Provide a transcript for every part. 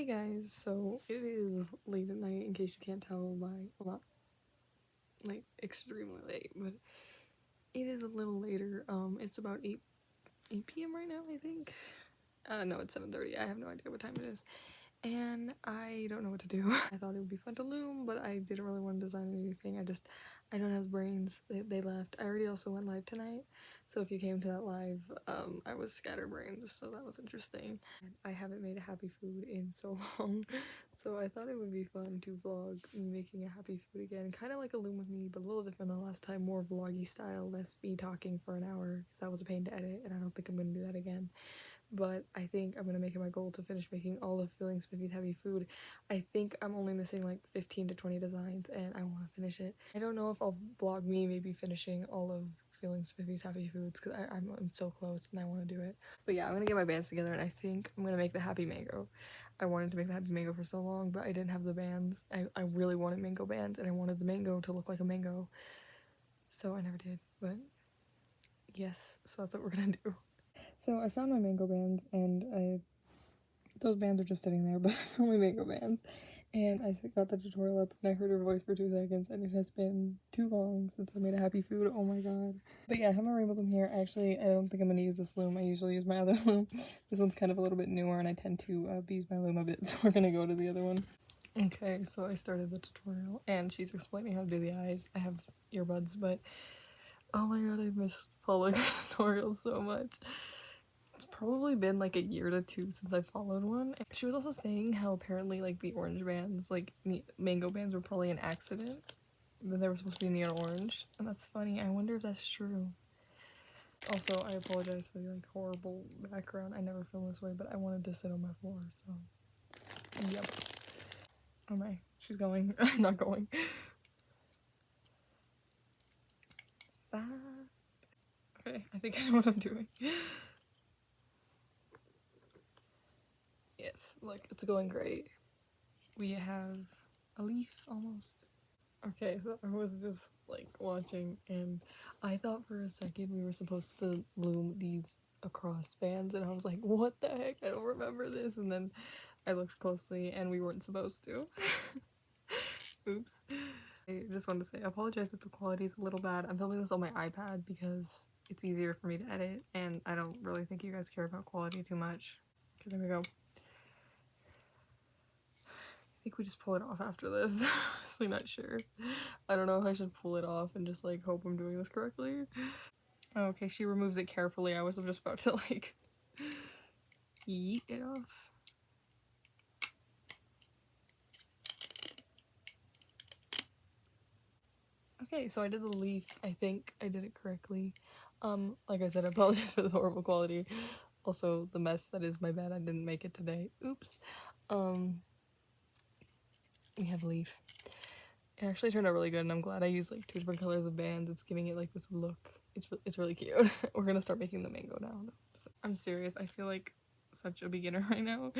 Hey guys, so it is late at night in case you can't tell by, well, not like extremely late, but it is a little later. It's about 8 p.m. right now, I think. No, it's 7:30. I have no idea what time it is. And I don't know what to do. I thought it would be fun to loom, but I didn't really want to design anything. I don't have brains. They left. I already also went live tonight, so if you came to that live, I was scatterbrained, so that was interesting. I haven't made a happy food in so long, so I thought it would be fun to vlog me making a happy food again, kind of like a loom with me, but a little different than last time, more vloggy style, less me talking for an hour, because that was a pain to edit, and I don't think I'm gonna do that again. But I think I'm gonna make it my goal to finish making all of Feelinspiffys heavy food. I think I'm only missing like 15 to 20 designs and I want to finish it. I don't know if I'll vlog me maybe finishing all of Feelinspiffys happy foods because I'm so close and I want to do it. But yeah, I'm gonna get my bands together and I think I'm gonna make the happy mango. I wanted to make the happy mango for so long, but I didn't have the bands. I really wanted mango bands and I wanted the mango to look like a mango. So I never did, but yes, so that's what we're gonna do. So I found my mango bands and those bands are just sitting there, but I found my mango bands and I got the tutorial up and I heard her voice for 2 seconds and it has been too long since I made a happy food. Oh my god. But yeah, I have my rainbow loom here. Actually, I don't think I'm going to use this loom. I usually use my other loom. This one's kind of a little bit newer and I tend to abuse my loom a bit, so we're going to go to the other one. Okay, so I started the tutorial and she's explaining how to do the eyes. I have earbuds, but oh my god, I miss following her tutorials so much. It's probably been like a year to 2 since I followed one. She was also saying how apparently like the orange bands, like mango bands, were probably an accident. Then they were supposed to be neon orange, and that's funny. I wonder if that's true. Also, I apologize for the like horrible background. I never film this way, but I wanted to sit on my floor, so yep. Oh my, she's going. I'm not going. Stop. Okay, I think I know what I'm doing. Yes, look, it's going great. We have a leaf almost. Okay, so I was just like watching and I thought for a second we were supposed to loom these across bands and I was like, what the heck? I don't remember this. And then I looked closely and we weren't supposed to. Oops. I just wanted to say I apologize if the quality is a little bad. I'm filming this on my iPad because it's easier for me to edit and I don't really think you guys care about quality too much. Okay, there we go. I think we just pull it off after this. Honestly not sure. I don't know if I should pull it off and just like hope I'm doing this correctly. Okay, she removes it carefully. I was just about to like yeet it off. Okay, so I did the leaf. I think I did it correctly. Like I said, I apologize for this horrible quality. Also, the mess that is my bed. I didn't make it today. Oops. We have leaf. It actually turned out really good and I'm glad I used like 2 different colors of bands. It's giving it like this look. It's really cute. We're gonna start making the mango now. So, I'm serious. I feel like such a beginner right now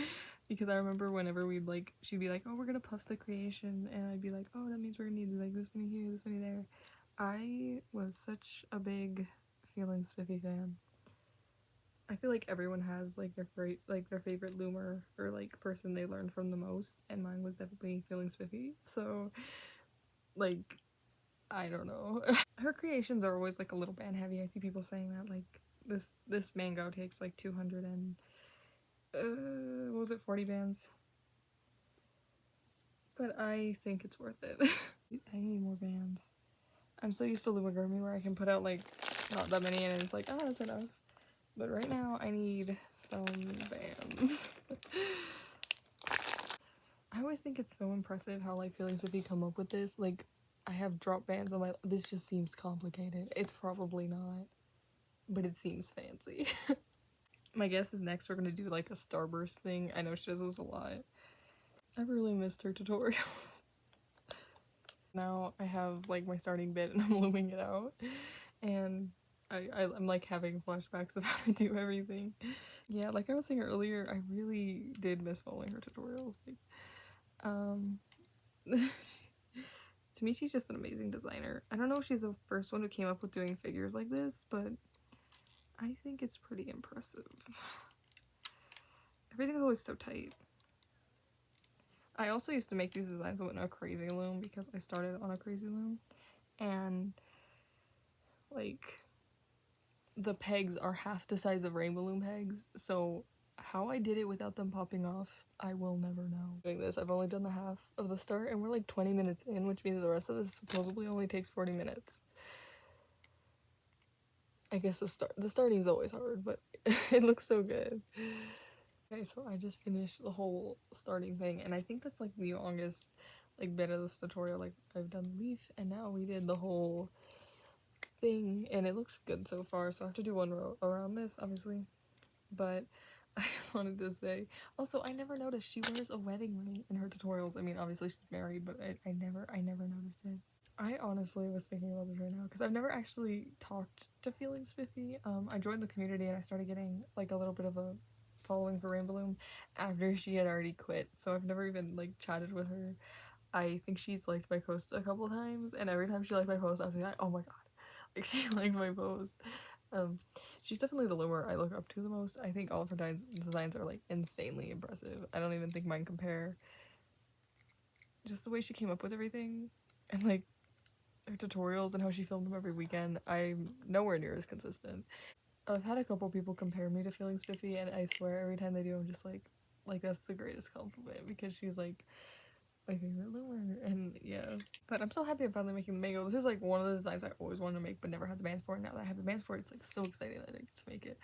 because I remember whenever we'd like, she'd be like, oh, we're gonna puff the creation and I'd be like, oh, that means we're gonna need like this many here, this many there. I was such a big Feelinspiffy fan. I feel like everyone has like their favorite loomer or like person they learned from the most, and mine was definitely Feelinspiffy. So like, I don't know. Her creations are always like a little band heavy. I see people saying that like this mango takes like 200 and what was it, 40 bands? But I think it's worth it. I need more bands. I'm so used to Lumigurumi where I can put out like not that many and it's like, oh, that's enough. But right now I need some bands. I always think it's so impressive how like Feelinspiffy come up with this. Like, I have drop bands on my, this just seems complicated. It's probably not, but it seems fancy. My guess is next we're gonna do like a starburst thing. I know she does this a lot. I really missed her tutorials. Now I have like my starting bit and I'm looming it out and I'm like having flashbacks of how to do everything. Yeah, like I was saying earlier, I really did miss following her tutorials. Like, to me, she's just an amazing designer. I don't know if she's the first one who came up with doing figures like this, but I think it's pretty impressive. Everything's always so tight. I also used to make these designs with a crazy loom because I started on a crazy loom, and like the pegs are half the size of rainbow loom pegs, so how I did it without them popping off, I will never know. Doing this, I've only done the half of the start, and we're like 20 minutes in, which means the rest of this supposedly only takes 40 minutes. I guess the starting is always hard, but it looks so good. Okay, so I just finished the whole starting thing, and I think that's like the longest like bit of this tutorial. Like I've done the leaf, and now we did the whole thing, and it looks good so far. So I have to do one row around this, obviously. But I just wanted to say, also I never noticed she wears a wedding ring in her tutorials. I mean, obviously she's married, but I never noticed it. I honestly was thinking about this right now because I've never actually talked to Feelinspiffy. I joined the community and I started getting like a little bit of a following for Rainbow Loom after she had already quit, so I've never even like chatted with her. I think she's liked my post a couple times, and every time she liked my post, I was like, oh my god, like she liked my post. Um, she's definitely the loomer I look up to the most. I think all of her designs are like insanely impressive. I don't even think mine compare. Just the way she came up with everything, and like her tutorials and how she filmed them every weekend, I'm nowhere near as consistent. I've had a couple people compare me to Feelinspiffy, and I swear every time they do, I'm just like that's the greatest compliment because she's like my favorite lure, and yeah. But I'm so happy I'm finally making the mango. This is like one of the designs I always wanted to make but never had the bands for. Now that I have the bands for it, it's like so exciting that I get to make it.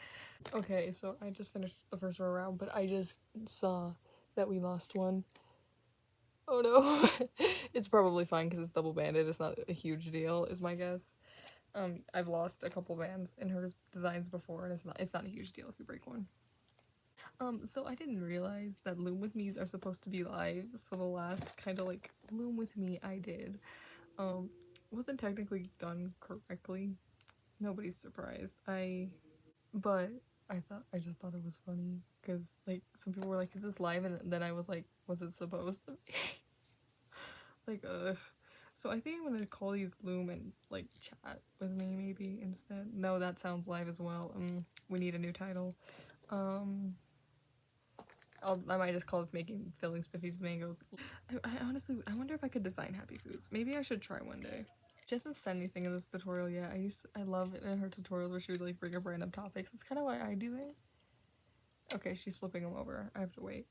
Okay, so I just finished the first row around, but I just saw that we lost one. Oh no. It's probably fine because it's double banded. It's not a huge deal, is my guess. I've lost a couple bands in her designs before, and it's not a huge deal if you break one. So I didn't realize that Loom With Me's are supposed to be live, so the last kind of like Loom With Me I did, wasn't technically done correctly. Nobody's surprised. But I just thought it was funny, because like some people were like, is this live? And then I was like, was it supposed to be? Like, ugh. So I think I'm gonna call these Loom and like chat with me maybe instead. No, that sounds live as well. We need a new title. I might just call this making Feelinspiffys mangoes. I honestly, I wonder if I could design happy foods. Maybe I should try one day. She hasn't said anything in this tutorial yet. I love it in her tutorials where she would like bring up random topics. It's kind of why I do it. Okay, she's flipping them over. I have to wait.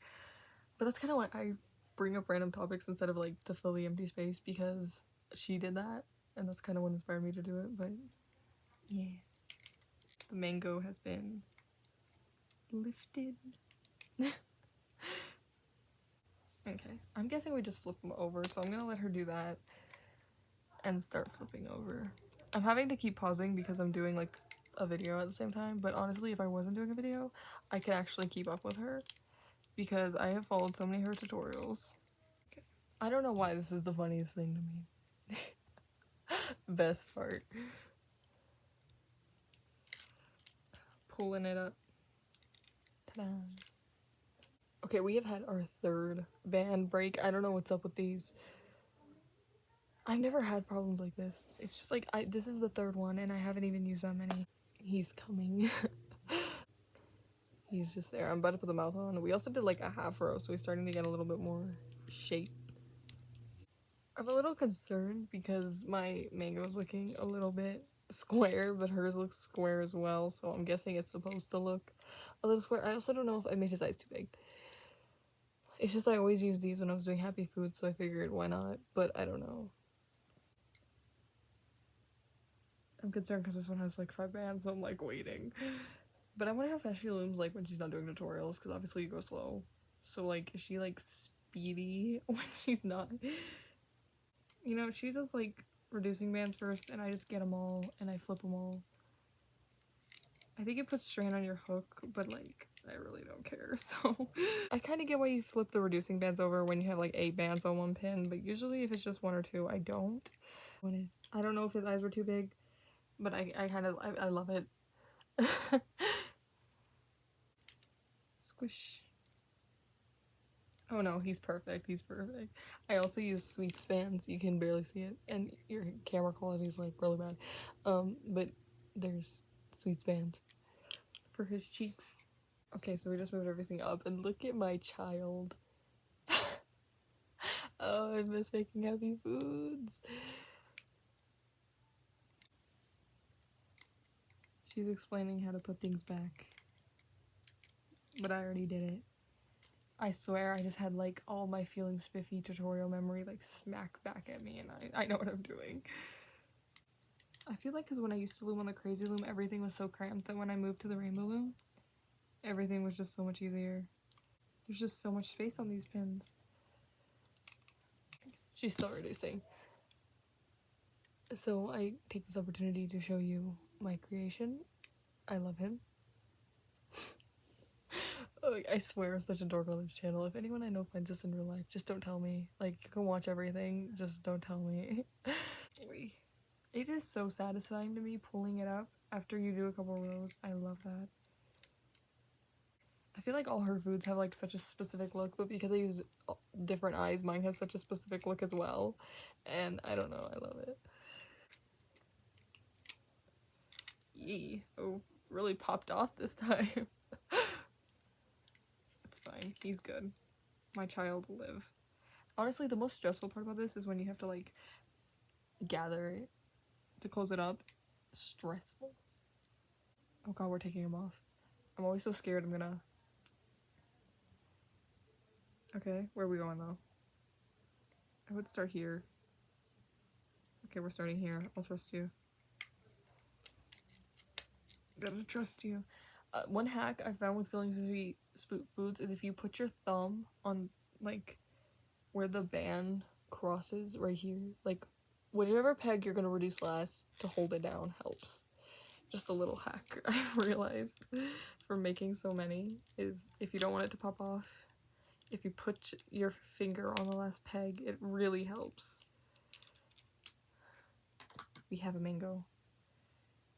But that's kind of why I bring up random topics instead of like to fill the empty space, because she did that, and that's kind of what inspired me to do it. But yeah, the mango has been lifted. Okay, I'm guessing we just flip them over, so I'm gonna let her do that and start flipping over. I'm having to keep pausing because I'm doing like a video at the same time, but honestly, if I wasn't doing a video, I could actually keep up with her because I have followed so many of her tutorials. Okay. I don't know why this is the funniest thing to me. Best part. Pulling it up. Ta-da. Okay, we have had our third band break. I don't know what's up with these. I've never had problems like this. It's just like, this is the third one and I haven't even used that many. He's coming. He's just there. I'm about to put the mouth on. We also did like a half row, so he's starting to get a little bit more shape. I'm a little concerned because my mango is looking a little bit square, but hers looks square as well, so I'm guessing it's supposed to look a little square. I also don't know if I made his eyes too big. It's just I always use these when I was doing happy food, so I figured why not, but I don't know. I'm concerned because this one has like 5 bands, so I'm like waiting. But I wonder how fast she looms like when she's not doing tutorials, because obviously you go slow. So like, is she like speedy when she's not? You know, she does like reducing bands first, and I just get them all and I flip them all. I think it puts strain on your hook, but like, I really don't care, so. I kind of get why you flip the reducing bands over when you have like 8 bands on one pin, but usually if it's just 1 or 2, I don't. I don't know if his eyes were too big, but I love it. Squish. Oh no, he's perfect. He's perfect. I also use sweet spans. You can barely see it, and your camera quality is like really bad. But there's sweet spans for his cheeks. Okay, so we just moved everything up, and look at my child. I miss making happy foods. She's explaining how to put things back, but I already did it. I swear I just had like all my Feelinspiffy tutorial memory like smack back at me, and I know what I'm doing. I feel like because when I used to loom on the crazy loom, everything was so cramped that when I moved to the rainbow loom, everything was just so much easier. There's just so much space on these pins. She's still reducing. So I take this opportunity to show you my creation. I love him. I swear it's such a dork on this channel. If anyone I know finds this in real life, just don't tell me. Like, you can watch everything, just don't tell me. It is so satisfying to me pulling it up after you do a couple rows. I love that. I feel like all her foods have like such a specific look, but because I use different eyes, mine has such a specific look as well. And I don't know, I love it. Yee. Oh, really popped off this time. It's fine. He's good. My child will live. Honestly, the most stressful part about this is when you have to like gather it to close it up. Stressful. Oh god, we're taking him off. I'm always so scared I'm gonna... Okay, where are we going though? I would start here. Okay, we're starting here. I'll trust you. Gotta trust you. One hack I found with Feelinspiffy foods is if you put your thumb on like where the band crosses right here, like whatever peg you're gonna reduce last to hold it down helps. Just a little hack I've realized from making so many is if you don't want it to pop off, if you put your finger on the last peg, it really helps. We have a mango.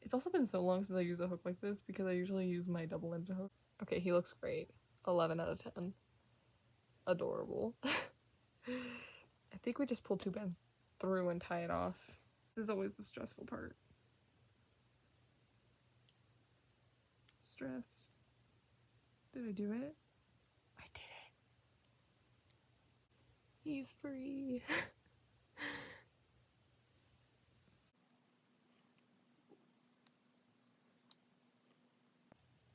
It's also been so long since I used a hook like this because I usually use my double-ended hook. Okay, he looks great. 11 out of 10. Adorable. I think we just pull 2 bands through and tie it off. This is always the stressful part. Stress. Did I do it? I did it. He's free.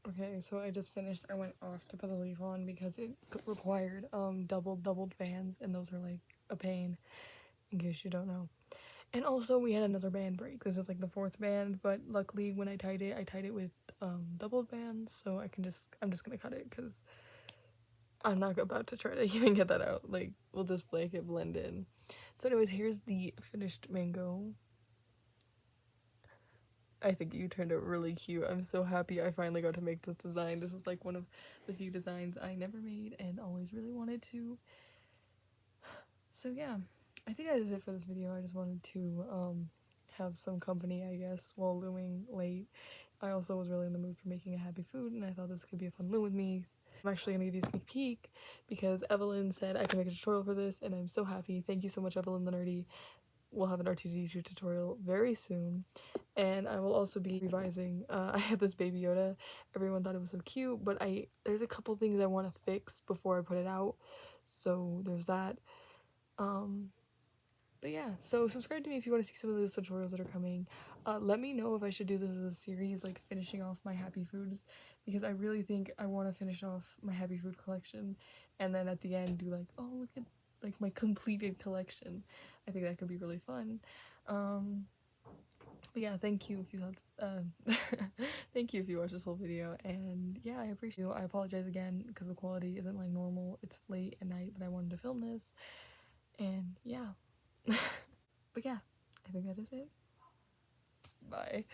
Okay, so I just finished. I went off to put the leaf on because it required doubled bands, and those are like a pain, in case you don't know. And also we had another band break. This is like the 4th band, but luckily when I tied it with doubled bands, so I'm just gonna cut it because I'm not about to try to even get that out. Like, we'll just make it blend in. So anyways, here's the finished mango. I think you turned out really cute. I'm so happy I finally got to make this design. This is like one of the few designs I never made and always really wanted to. So yeah, I think that is it for this video. I just wanted to have some company, I guess, while looming late. I also was really in the mood for making a happy food, and I thought this could be a fun loom with me. I'm actually going to give you a sneak peek because Evelyn said I can make a tutorial for this, and I'm so happy. Thank you so much, Evelyn the Nerdy. We'll have an R2D2 tutorial very soon, and I will also be revising. I have this Baby Yoda. Everyone thought it was so cute, but there's a couple things I want to fix before I put it out, so there's that. But yeah, so subscribe to me if you want to see some of those tutorials that are coming. Let me know if I should do this as a series, like finishing off my happy foods, because I really think I want to finish off my happy food collection, and then at the end do like, oh, look at like my completed collection. I think that could be really fun. But yeah, thank you if you thank you if you watched this whole video, and yeah, I appreciate you. I apologize again because the quality isn't like normal. It's late at night, but I wanted to film this, and yeah. But yeah, I think that is it. Bye.